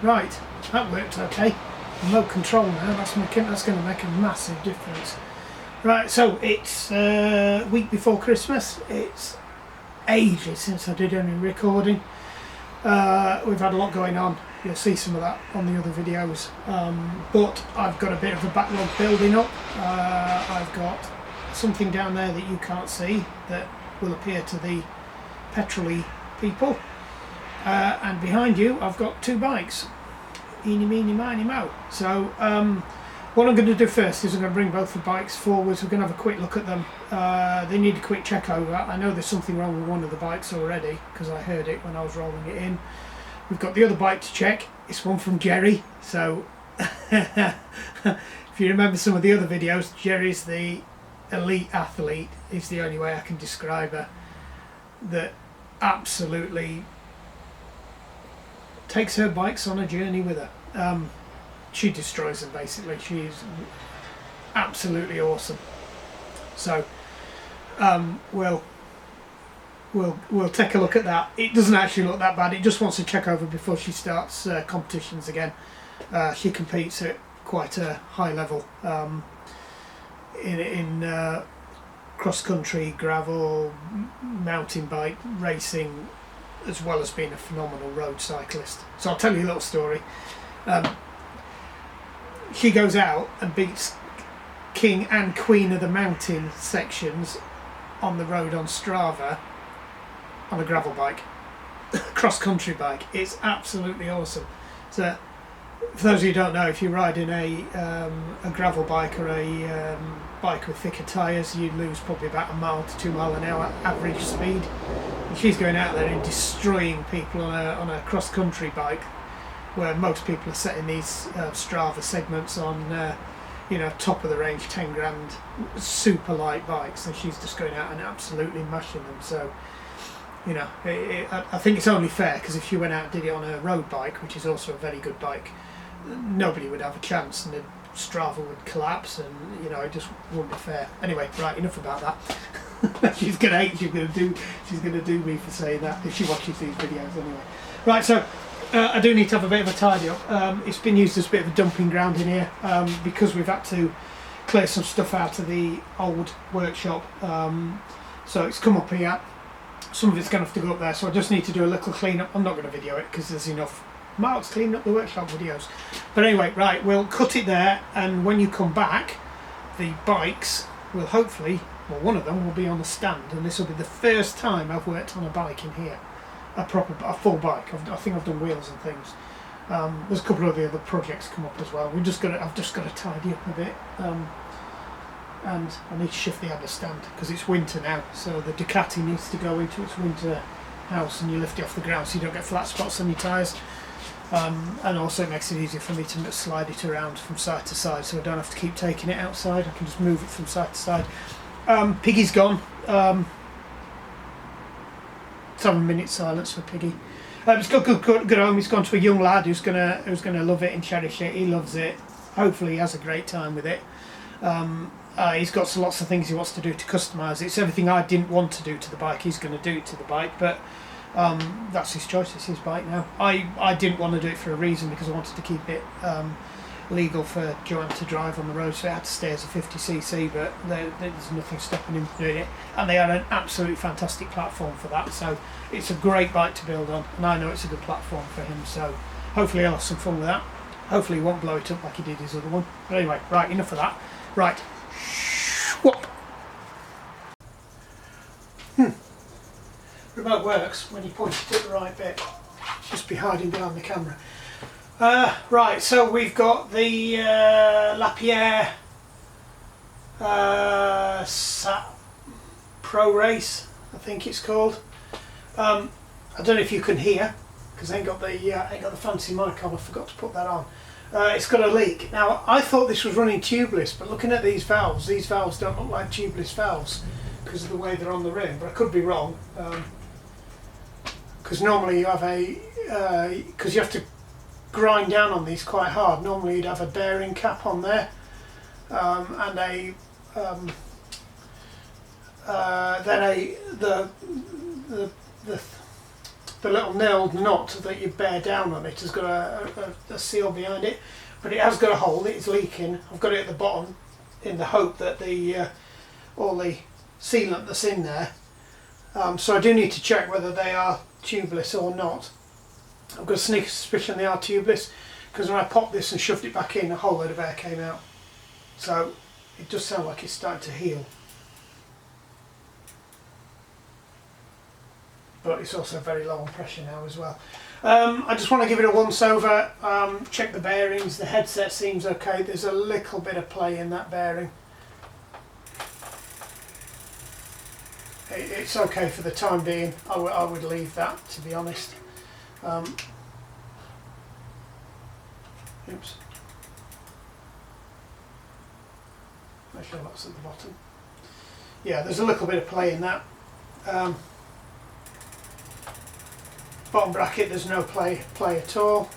Right, that worked okay. Remote control now, that's going to make a massive difference. Right, so it's week before Christmas. It's ages since I did any recording. We've had a lot going on. You'll see some of that on the other videos. But I've got a bit of a backlog building up. I've got something down there that you can't see that will appear to the petrol-y people. And behind you I've got two bikes. Eeny, meeny, miny, mo. So what I'm going to do first is I'm going to bring both the bikes forwards. We're going to have a quick look at them. They need a quick check over. I know there's something wrong with one of the bikes already because I heard it when I was rolling it in. We've got the other bike to check. It's one from Geri. So if you remember some of the other videos, Geri's the elite athlete, is the only way I can describe her, that absolutely takes her bikes on a journey with her. She destroys them basically. She's absolutely awesome. So we'll take a look at that. It doesn't actually look that bad. It just wants to check over before she starts competitions again. She competes at quite a high level in cross-country, gravel, mountain bike racing, as well as being a phenomenal road cyclist. So I'll tell you a little story. She goes out and beats King and Queen of the Mountain sections on the road on Strava on a gravel bike, cross-country bike. It's absolutely awesome. So for those of you who don't know, if you're riding a gravel bike or a bike with thicker tyres, you lose probably about 1 mile to 2 mile an hour average speed. And she's going out there and destroying people on a cross-country bike, where most people are setting these Strava segments on you know, top of the range 10 grand super light bikes, and she's just going out and absolutely mashing them. So you know, I think it's only fair, because if she went out and did it on a road bike, which is also a very good bike, nobody would have a chance, and the Strava would collapse, and you know, it just wouldn't be fair. Anyway, right, enough about that. She's gonna hate. She's gonna do me for saying that if she watches these videos anyway. Right, so I do need to have a bit of a tidy up. It's been used as a bit of a dumping ground in here because we've had to clear some stuff out of the old workshop. So it's come up here. Some of it's going to have to go up there, so I just need to do a little clean up. I'm not going to video it because there's enough Mark's cleaning up the workshop videos. But anyway, right, we'll cut it there, and when you come back, the bikes will hopefully, well, one of them will be on the stand, and this will be the first time I've worked on a bike in here, a full bike. I think I've done wheels and things. There's a couple of the other projects come up as well. I've just got to tidy up a bit. And I need to shift the understand because it's winter now, so the Ducati needs to go into its winter house, and you lift it off the ground so you don't get flat spots on your tyres, and also it makes it easier for me to slide it around from side to side, so I don't have to keep taking it outside. I can just move it from side to side. Piggy's gone. 7 minutes silence for Piggy. It's got good home. He's gone to a young lad who's gonna love it and cherish it. He loves it. Hopefully he has a great time with it. He's got lots of things he wants to do to customise it. It's everything I didn't want to do to the bike. He's going to do it to the bike, but that's his choice. It's his bike now. I didn't want to do it for a reason, because I wanted to keep it legal for Joanne to drive on the road, so it had to stay as a 50cc, but there's nothing stopping him from doing it, and they had an absolutely fantastic platform for that, so it's a great bike to build on, and I know it's a good platform for him, so hopefully I'll have some fun with that. Hopefully he won't blow it up like he did his other one. But anyway, right, enough of that. Right. Whoop. Remote works when you point it at the right bit. Just be hiding behind the camera. Right, so we've got the LAPIERRE Pro Race, I think it's called. I don't know if you can hear, because I ain't got the fancy mic on. I forgot to put that on. It's got a leak. Now, I thought this was running tubeless, but looking at these valves don't look like tubeless valves because of the way they're on the rim, but I could be wrong. Because normally you have because you have to grind down on these quite hard. Normally you'd have a bearing cap on there, and the little nailed nut that you bear down on it has got a seal behind it, but it has got a hole. It's leaking. I've got it at the bottom in the hope that the all the sealant that's in there. So I do need to check whether they are tubeless or not. I've got a sneaky suspicion they are tubeless, because when I popped this and shoved it back in, a whole load of air came out. So it does sound like it's starting to heal. But it's also very low on pressure now as well. I just want to give it a once over, check the bearings. The headset seems okay. There's a little bit of play in that bearing. It's okay for the time being. I would leave that, to be honest. Oops. Make sure that's at the bottom. Yeah, there's a little bit of play in that. Bottom bracket, there's no play at all.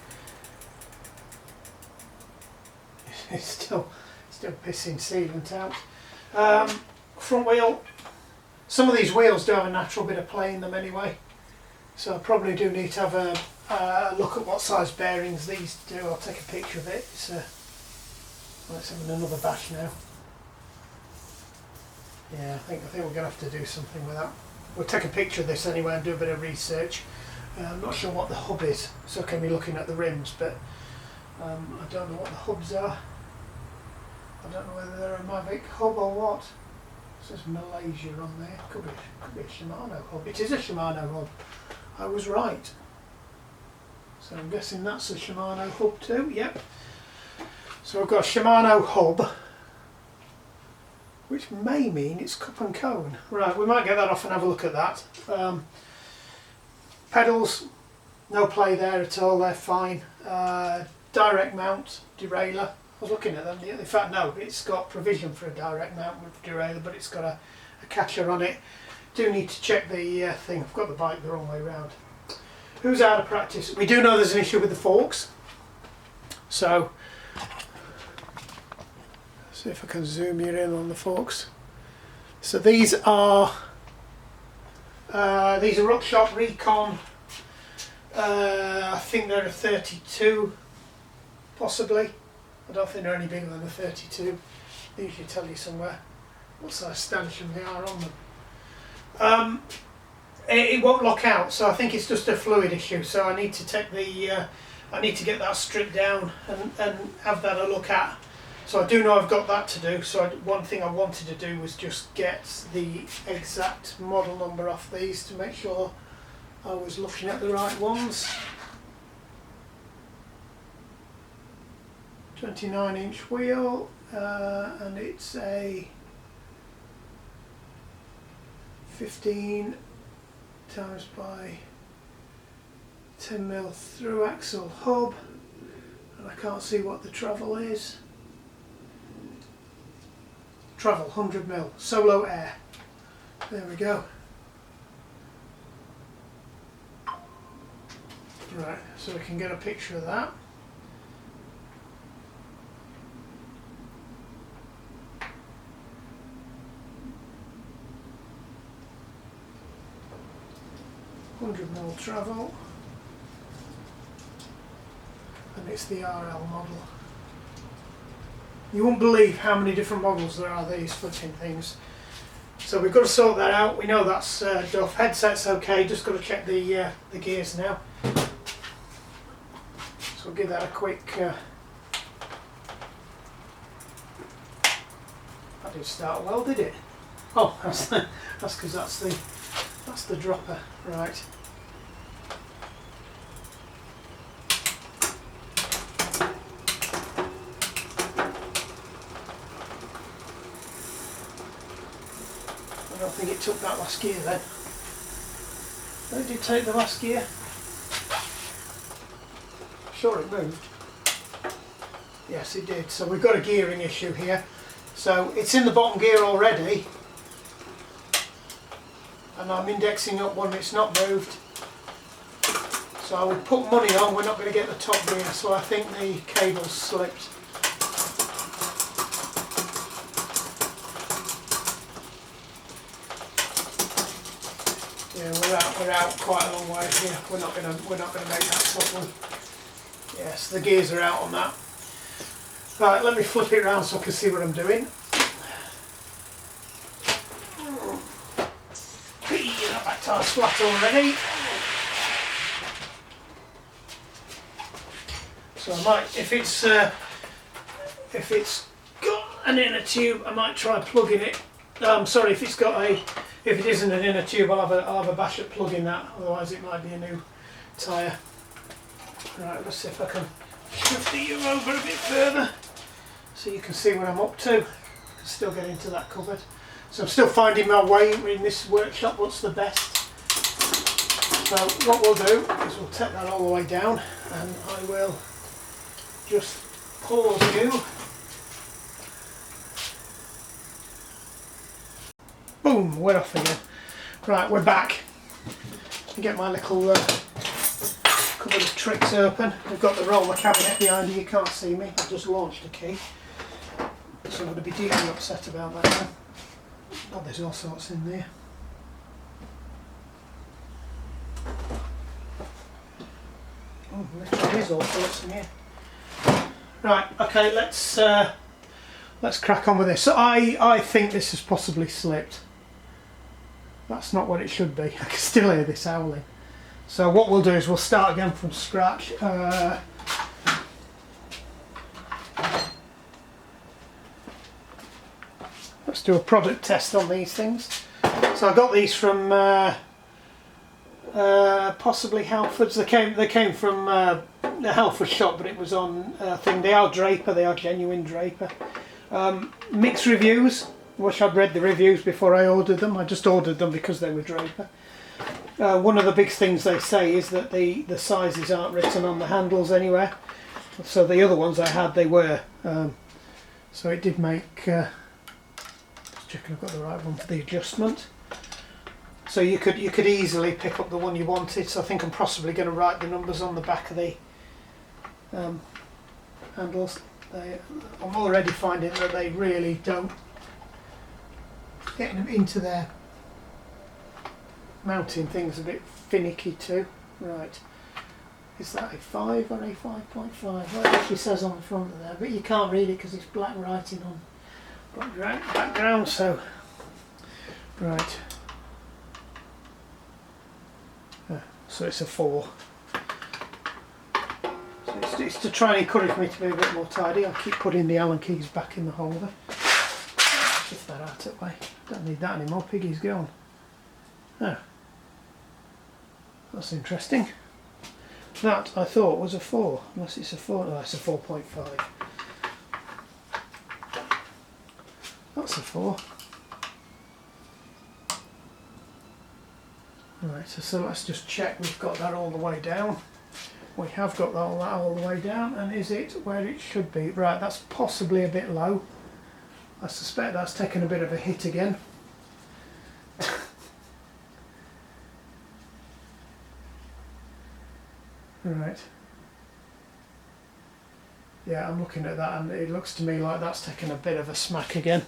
It's still pissing sealant out. Front wheel. Some of these wheels do have a natural bit of play in them anyway, so I probably do need to have a look at what size bearings these do. I'll take a picture of it. Let's have another bash now. Yeah, I think we're going to have to do something with that. We'll take a picture of this anyway and do a bit of research. I'm not sure what the hub is. It's okay me looking at the rims, but I don't know what the hubs are. I don't know whether they're a Mavic hub or what. It says Malaysia on there. Could be a Shimano hub. It is a Shimano hub. I was right. So I'm guessing that's a Shimano hub too. Yep. So I've got a Shimano hub, which may mean it's cup and cone. Right, we might get that off and have a look at that. Pedals, no play there at all. They're fine. Direct mount derailleur. I was looking at them. In fact, no, it's got provision for a direct mount with derailleur, but it's got a catcher on it. Do need to check the thing. I've got the bike the wrong way round. Who's out of practice? We do know there's an issue with the forks. So, see if I can zoom you in on the forks. So these are Rockshox Recon. I think they're a 32, possibly. I don't think they're any bigger than a 32. They usually tell you somewhere what size stanchion they are on them. It won't lock out, so I think it's just a fluid issue. So I need to take I need to get that stripped down and have that a look at. So I do know I've got that to do. So one thing I wanted to do was just get the exact model number off these to make sure I was looking at the right ones. 29-inch wheel, and it's a 15 times by 10mm through axle hub, and I can't see what the travel is. Travel 100mm, solo air. There we go. Right, so we can get a picture of that. $100mm travel, and it's the RL model. You won't believe how many different models there are these flipping things. So we've got to sort that out. We know that's duff. Headset's okay, just got to check the gears now. So we'll give that a quick. That didn't start well, did it? Oh, that's because that's the dropper, right. I don't think it took that last gear then. Oh, it did take the last gear. Sure it moved. Yes, it did. So we've got a gearing issue here. So it's in the bottom gear already, and I'm indexing up one that's not moved. So I would put money on we're not going to get the top gear, so I think the cable's slipped. Yeah, we're out. We're out quite a long way here. We're not gonna make that top one. Yes, the gears are out on that. Right, let me flip it around so I can see what I'm doing. That back tire's flat already. So I might, if it's got an inner tube, I might try plugging it. Sorry, if it isn't an inner tube, I'll have a bash at plugging that. Otherwise, it might be a new tyre. Right, let's see if I can shift the U over a bit further so you can see what I'm up to. I can still get into that cupboard. So I'm still finding my way in this workshop. What's the best? So what we'll do is we'll take that all the way down, and I will just pause you. Boom, we're off again. Right, we're back. Get my little cupboard of tricks open. We've got the roller cabinet behind you. You can't see me. I've just launched a key. So I'm going to be deeply upset about that now. Oh, there's all sorts in there. Oh, literally is all sorts in here. Right, okay, let's crack on with this. So I think this has possibly slipped. That's not what it should be. I can still hear this howling. So what we'll do is we'll start again from scratch. Let's do a product test on these things. So I got these from possibly Halfords. They came from the Halford shop, but it was on thing. They are Draper. They are genuine Draper. Mixed reviews. Wish I'd read the reviews before I ordered them. I just ordered them because they were Draper. One of the big things they say is that the sizes aren't written on the handles anywhere. So the other ones I had, they were. So it did make. Just checking I've got the right one for the adjustment. So you could easily pick up the one you wanted. So I think I'm possibly going to write the numbers on the back of the handles. I'm already finding that they really don't. Getting them into their mounting things a bit finicky too. Right, is that a 5 or a 5.5? Well, it actually says on the front of there, but you can't read it because it's black writing on black background. So, right, so it's a 4. So it's to try and encourage me to be a bit more tidy. I'll keep putting the Allen keys back in the holder. Shift that out of the way. Don't need that anymore. Piggy's gone. Oh, that's interesting. That I thought was a 4, unless it's a 4. No, it's a 4.5. That's a 4. Right, so let's just check we've got that all the way down. We have got that all the way down, and is it where it should be? Right, that's possibly a bit low. I suspect that's taken a bit of a hit again. Right. Yeah, I'm looking at that and it looks to me like that's taken a bit of a smack again.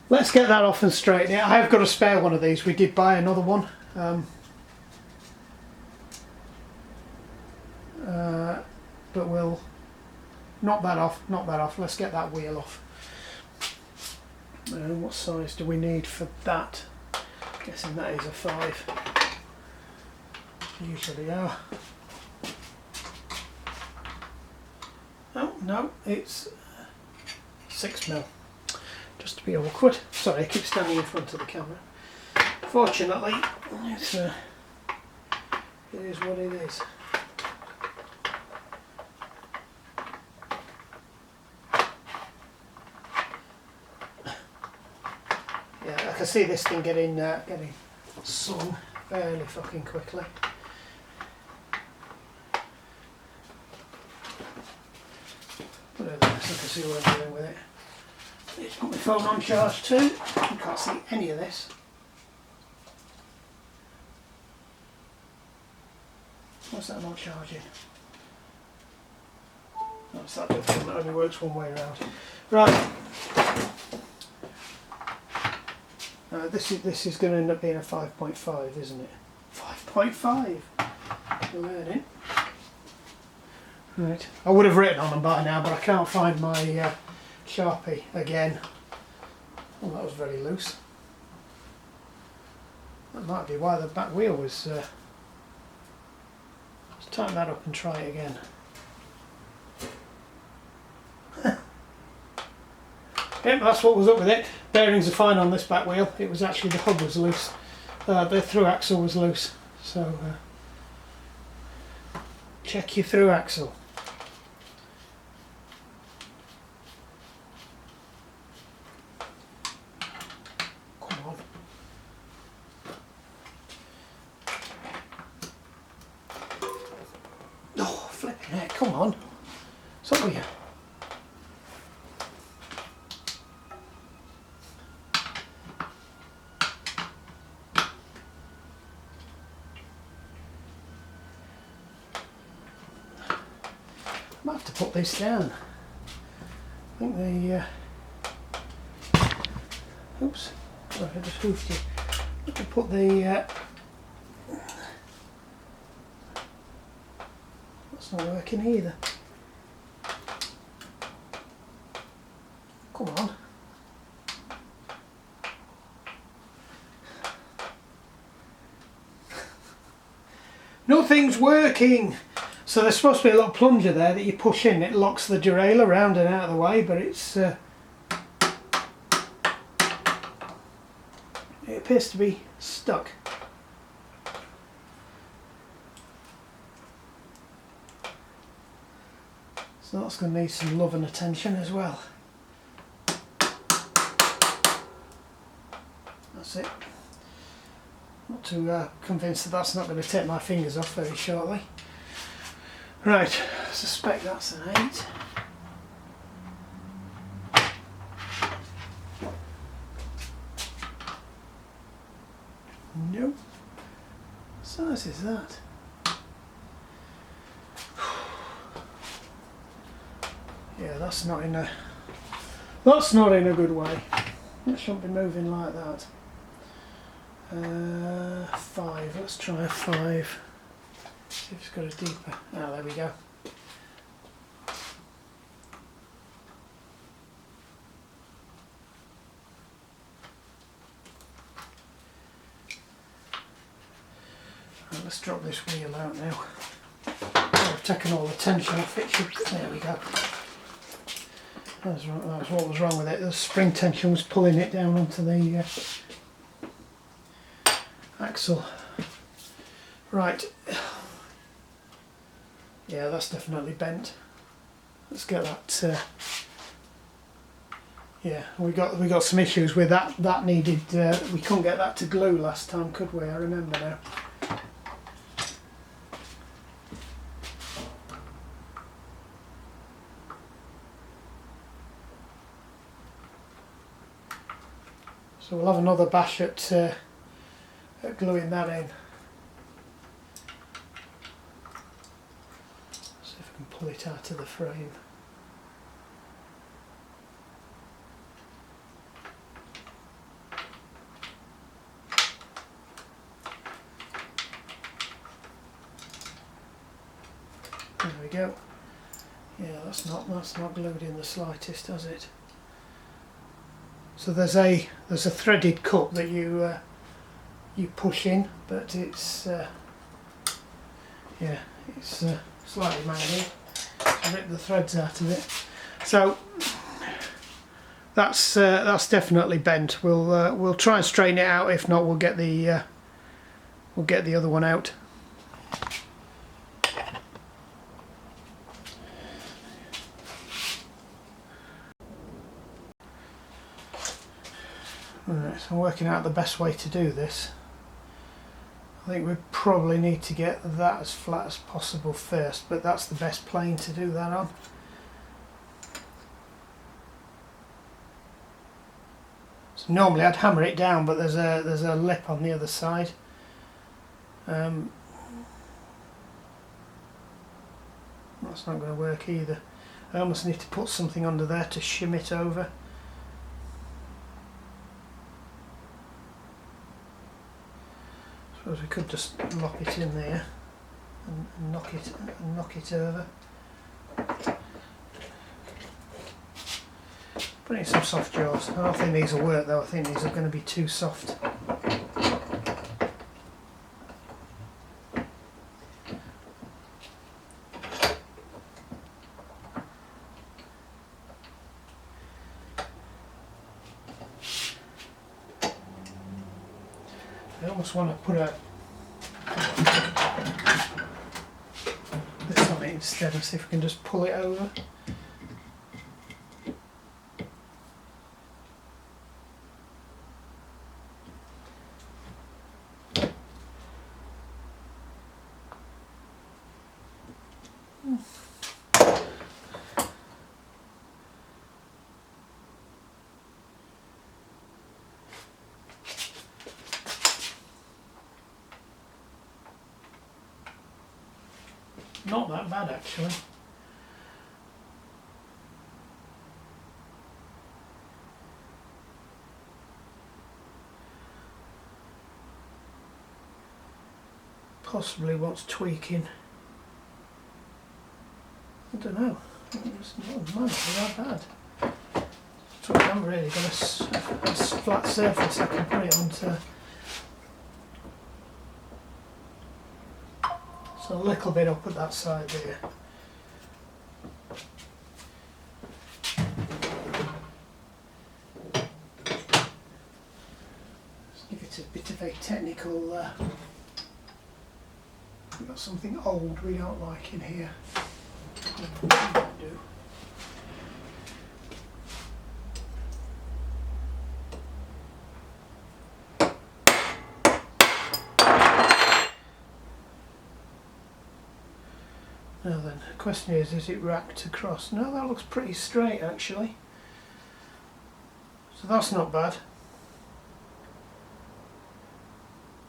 Let's get that off and straighten it. I have got a spare one of these. We did buy another one. But we'll knock that off. Let's get that wheel off. What size do we need for that? Guessing that is a 5. Usually are. Oh no, it's 6mm. Just to be awkward. Sorry, I keep standing in front of the camera. Fortunately, it is what it is. Yeah, I can see this thing getting sung fairly fucking quickly. Put it there so I can see what I'm doing with it. Let's put my phone on charge too. You can't see any of this. What's that not charging? That's that different, that only works one way around. Right. This is going to end up being a 5.5, isn't it? 0.5. You're learning. Right, I would have written on them by now, but I can't find my Sharpie again. Oh, that was very loose. That might be why the back wheel was... let's tighten that up and try it again. Yep, that's what was up with it. Bearings are fine on this back wheel. It was actually the hub was loose. The through axle was loose. So check your through axle. Come on. Oh, flipping heck, come on. What's up with you? I might have to put this down. I think the oops, sorry, I just hoofed you. I have to put the that's not working either. Come on. Nothing's working. So there's supposed to be a little plunger there that you push in. It locks the derailleur around and out of the way, but it's it appears to be stuck. So that's going to need some love and attention as well. That's it. Not too convinced that that's not going to take my fingers off very shortly. Right, I suspect that's an 8. Nope. What size is that? Yeah, that's not in a good way. It shouldn't be moving like that. 5. Let's try a 5. See if it's got a deeper. Oh, there we go. Right, let's drop this wheel out now. I've taken all the tension off it. There we go. That was what was wrong with it. The spring tension was pulling it down onto the axle. Right. Yeah, that's definitely bent. Let's get that. Yeah, we got some issues with that. That needed. We couldn't get that to glue last time, could we? I remember now. So we'll have another bash at gluing that in. Pull it out of the frame. There we go. Yeah, that's not glued in the slightest, does it? So there's a threaded cup that you push in, but it's yeah, it's slightly mounted. Rip the threads out of it. So that's definitely bent. We'll try and straighten it out. If not, we'll get the other one out. Right, so I'm working out the best way to do this. I think we probably need to get that as flat as possible first, but that's the best plane to do that on. So normally I'd hammer it down, but there's a lip on the other side. That's not going to work either. I almost need to put something under there to shim it over. suppose we could just lock it in there and knock it over. Put in some soft jaws. I don't think these will work though, I think these are going to be too soft. I almost want to put this on it instead and see if we can just pull it over. Not that bad actually. Possibly wants tweaking. I don't know. It's not that bad. So I haven't really got a flat surface I can put it onto. So a little bit up at that side there. Let's give it a bit of a technical. We've got something old we don't like in here. Do. Now then, the question is it racked across? No, that looks pretty straight actually. So that's not bad.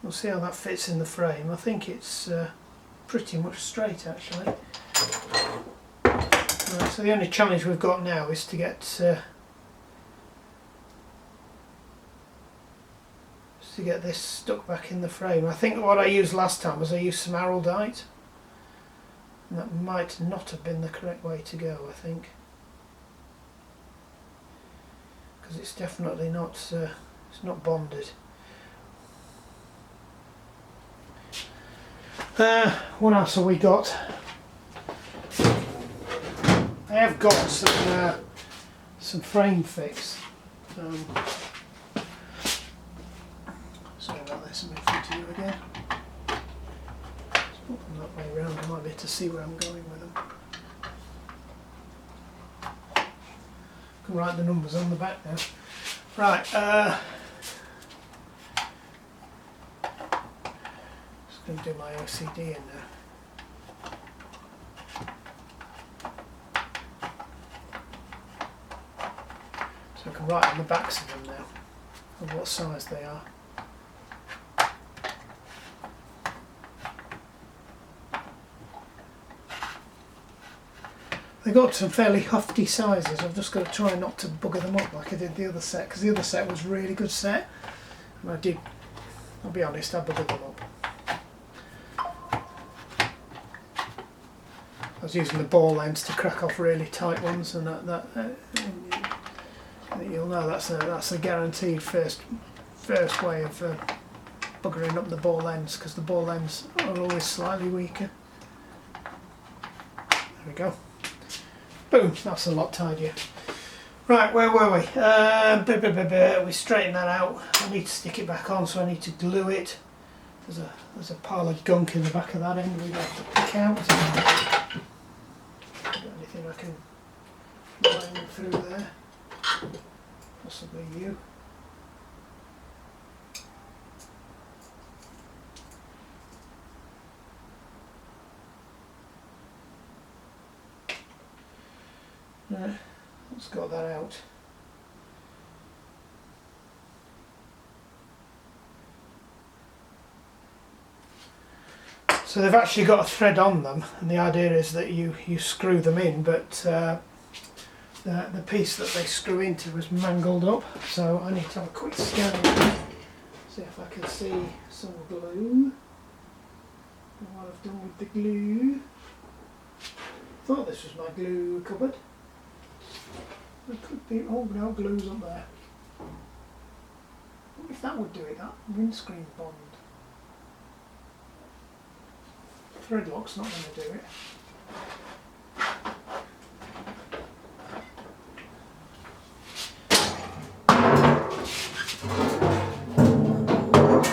We'll see how that fits in the frame. I think it's pretty much straight actually. Right, so the only challenge we've got now is to get this stuck back in the frame. I think what I used last time was I used some araldite. And that might not have been the correct way to go, I think. Because it's definitely not, it's not bonded. What else have we got? I have got some frame fix. Sorry about this, I'm in front of you again. Let's put them that way around, I might be able to see where I'm going with them. I can write the numbers on the back now. Right, just going to do my OCD in there. So I can write on the backs of them now, of what size they are. They got some fairly hefty sizes. I've just got to try not to bugger them up like I did the other set, because the other set was a really good set, and I'll be honest, I buggered them up. I was using the ball ends to crack off really tight ones, and you'll know that's a guaranteed first way of buggering up the ball ends, because the ball ends are always slightly weaker. There we go. Boom, that's a lot tidier. Right, where were we? We straighten that out. I need to stick it back on, so I need to glue it. There's a pile of gunk in the back of that end we'd have to pick out. Anything I can line through there? Possibly you. Right, let's got that out. So they've actually got a thread on them, and the idea is that you screw them in, but the piece that they screw into was mangled up, so I need to have a quick scan See if I can see some glue. And what I've done with the glue. Thought this was my glue cupboard. There could be, oh no, glue's up there. I wonder if that would do it, that windscreen bond. Thread lock's not going to do it.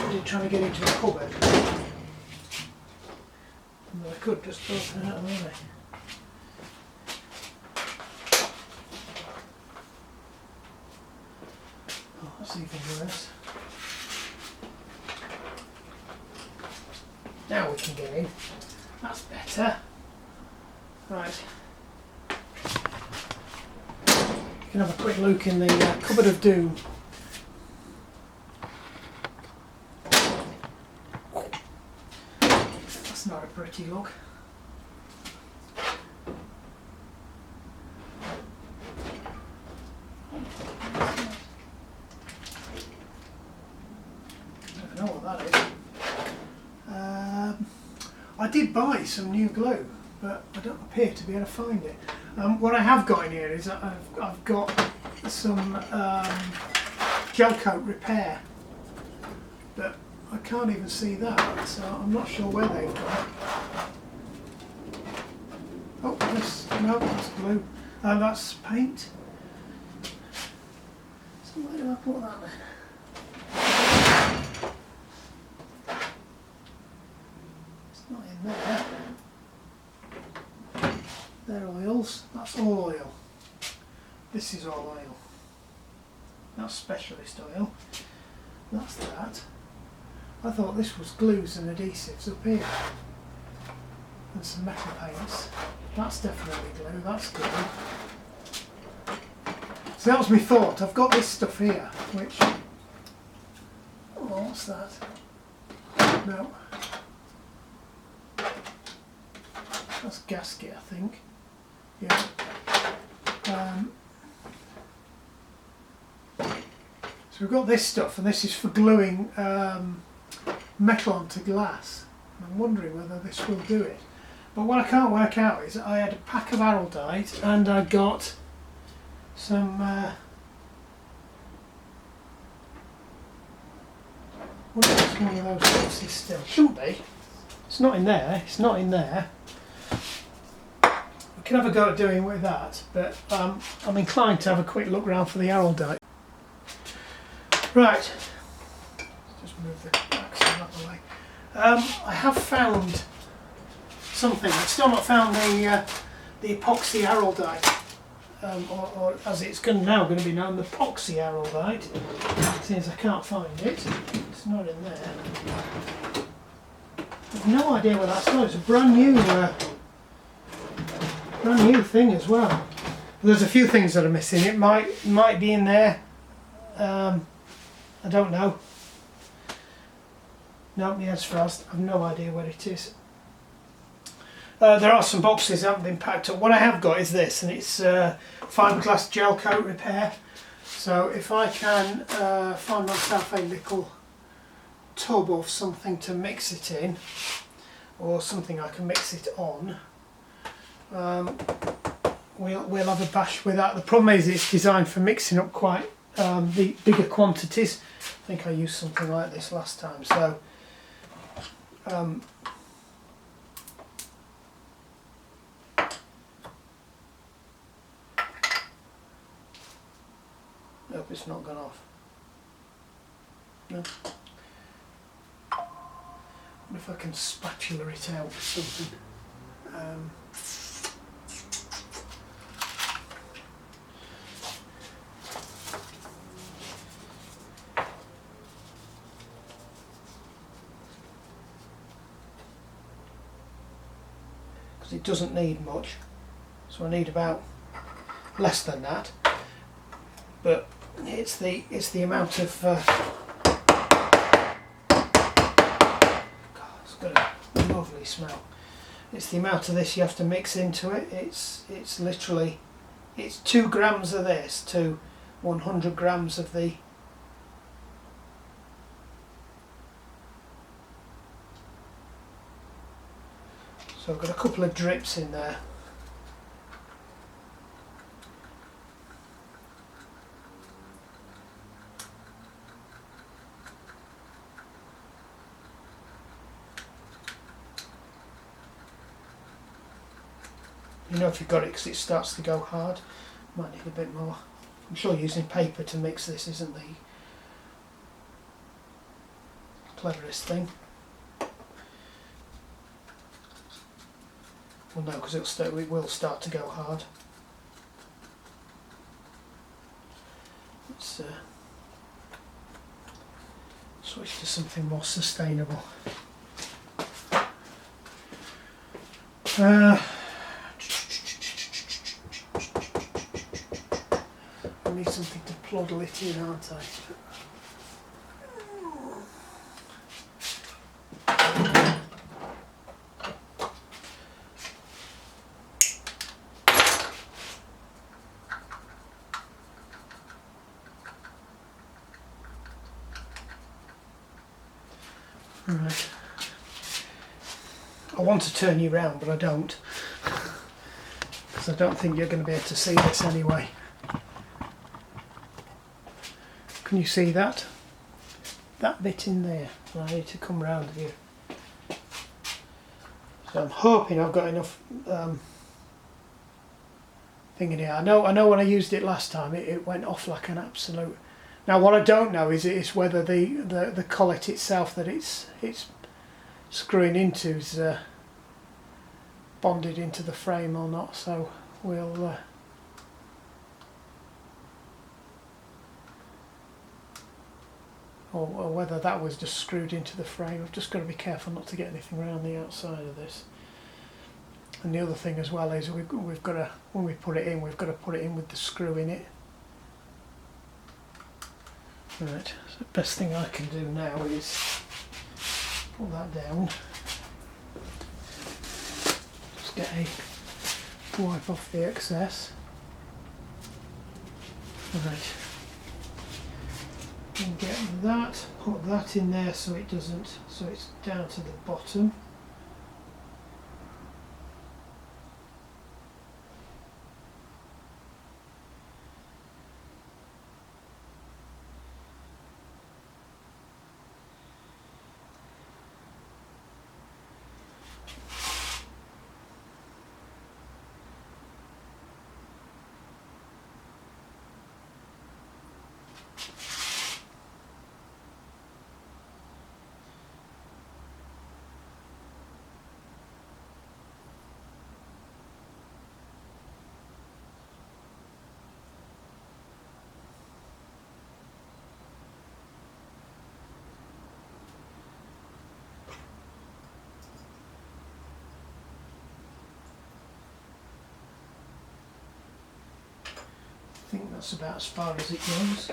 I did try to get into a cupboard. And I could just open it out, really. Oh, that's even worse. Now we can get in. That's better. Right. You can have a quick look in the cupboard of doom. That's not a pretty look. I don't know what that is. I did buy some new glue, but I don't appear to be able to find it. What I have got in here is I've got some gel coat repair, but I can't even see that, so I'm not sure where they've gone. Oh, no, that's glue. That's paint. So where do I put that then? Not in there. They're oils. That's all oil. This is all oil. That's specialist oil. That's that. I thought this was glues and adhesives up here. And some metal paints. That's definitely glue. That's glue. So that was my thought. I've got this stuff here, which... Oh, what's that? No. That's gasket, I think. Yeah. So we've got this stuff, and this is for gluing metal onto glass. I'm wondering whether this will do it. But what I can't work out is I had a pack of araldite, and I got some. What is one of those boxes still? Shouldn't be. It's not in there. It's not in there. We can have a go at doing with that, but I'm inclined to have a quick look around for the araldite. Right, just move the axle out of the way. I have found something. I've still not found the epoxy araldite, or as it's now going to be known, the epoxy araldite. Since I can't find it, it's not in there. I've no idea where that's going. It's a brand new thing as well. There's a few things that are missing. It might be in there. I don't know. No, my head's frozen. I've no idea where it is. There are some boxes that haven't been packed up. What I have got is this, and it's fiberglass gel coat repair. So if I can find myself a little tub of something to mix it in, or something I can mix it on, we'll have a bash with that. The problem is it's designed for mixing up quite the bigger quantities. I think I used something like this last time, so nope, it's not gone off. No. I wonder if I can spatula it out with something. It doesn't need much, so I need about less than that, but it's the amount of God, it's got a lovely smell. It's the amount of this you have to mix into it. It's literally 2 grams of this to 100 grams of the So I've got a couple of drips in there. You know if you've got it because it starts to go hard. Might need a bit more. I'm sure using paper to mix this isn't the cleverest thing. Well no, because it will start to go hard. Let's switch to something more sustainable. I need something to ploddle it in, aren't I? Right. I want to turn you round, but I don't. Because I don't think you're going to be able to see this anyway. Can you see that? That bit in there. I need to come round here. So I'm hoping I've got enough thing in here. I know when I used it last time it went off like an absolute. Now what I don't know is whether the collet itself that it's screwing into is bonded into the frame or not. So we'll or whether that was just screwed into the frame. I've just got to be careful not to get anything around the outside of this. And the other thing as well is we've got to, when we put it in, we've got to put it in with the screw in it. Right, so the best thing I can do now is pull that down. Just get a wipe off the excess. Right. And get that, put that in there so it doesn't, so it's down to the bottom. I think that's about as far as it goes.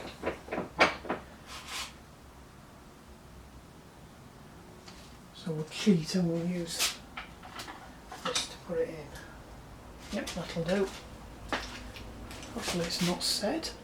So we'll cheat and we'll use this to put it in. Yep, that'll do. Hopefully it's not set.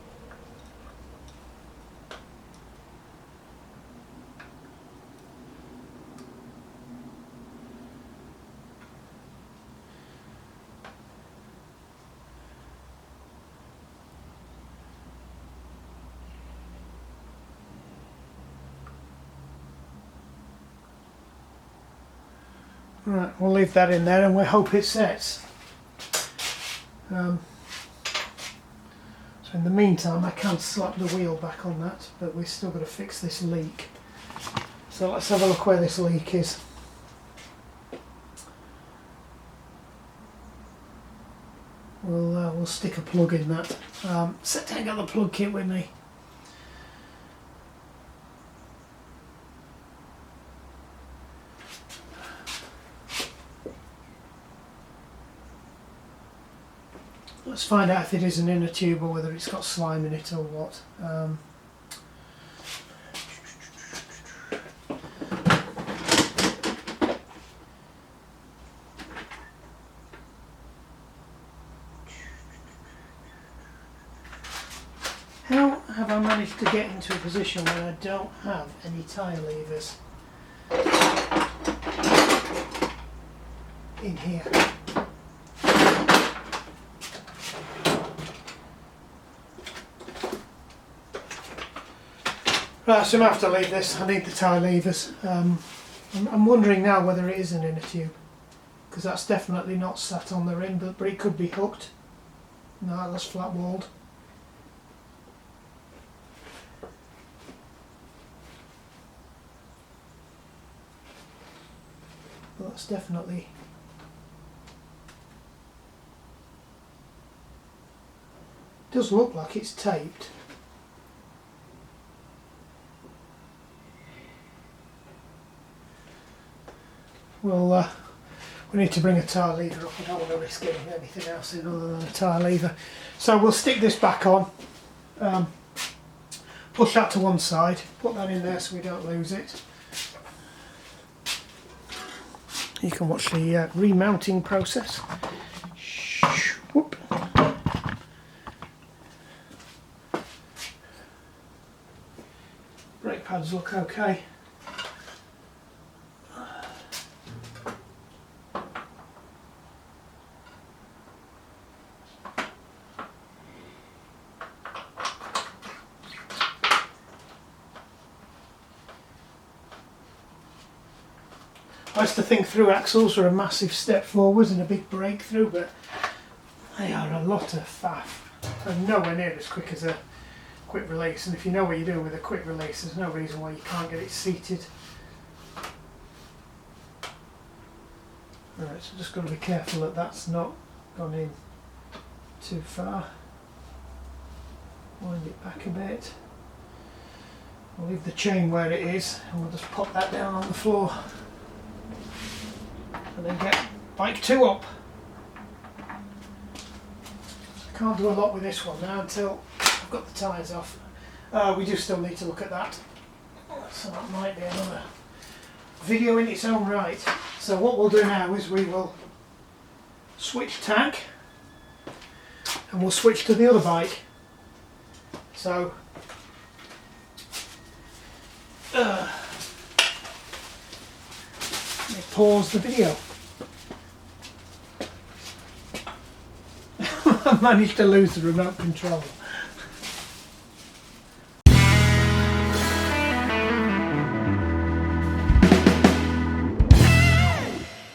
Right, we'll leave that in there and we hope it sets. So in the meantime I can slap the wheel back on that, but we've still got to fix this leak. So let's have a look where this leak is. We'll stick a plug in that. I ain't got the plug kit with me. Let's find out if it is an inner tube or whether it's got slime in it or what. How have I managed to get into a position where I don't have any tyre levers? in here. Right, so I'm going to have to leave this. I need the tyre levers. I'm wondering now whether it is an inner tube, because that's definitely not sat on the rim, but it could be hooked. No, that's flat walled. But that's definitely... does look like it's taped. Well, we need to bring a tyre lever up. I don't want to risk getting anything else in other than a tyre lever. So we'll stick this back on, push that to one side, put that in there so we don't lose it. You can watch the remounting process. Whoop. Brake pads look okay. I used to think through axles were a massive step forward and a big breakthrough, but they are a lot of faff and nowhere near as quick as a quick release. And if you know what you're doing with a quick release, there's no reason why you can't get it seated. Right, so just got to be careful that that's not gone in too far. Wind it back a bit. We'll leave the chain where it is and we'll just pop that down on the floor. And then get bike 2 up. I can't do a lot with this one now until I've got the tyres off. We do still need to look at that. So that might be another video in its own right. So what we'll do now is we will switch tank and we'll switch to the other bike. So let me pause the video. I managed to lose the remote control.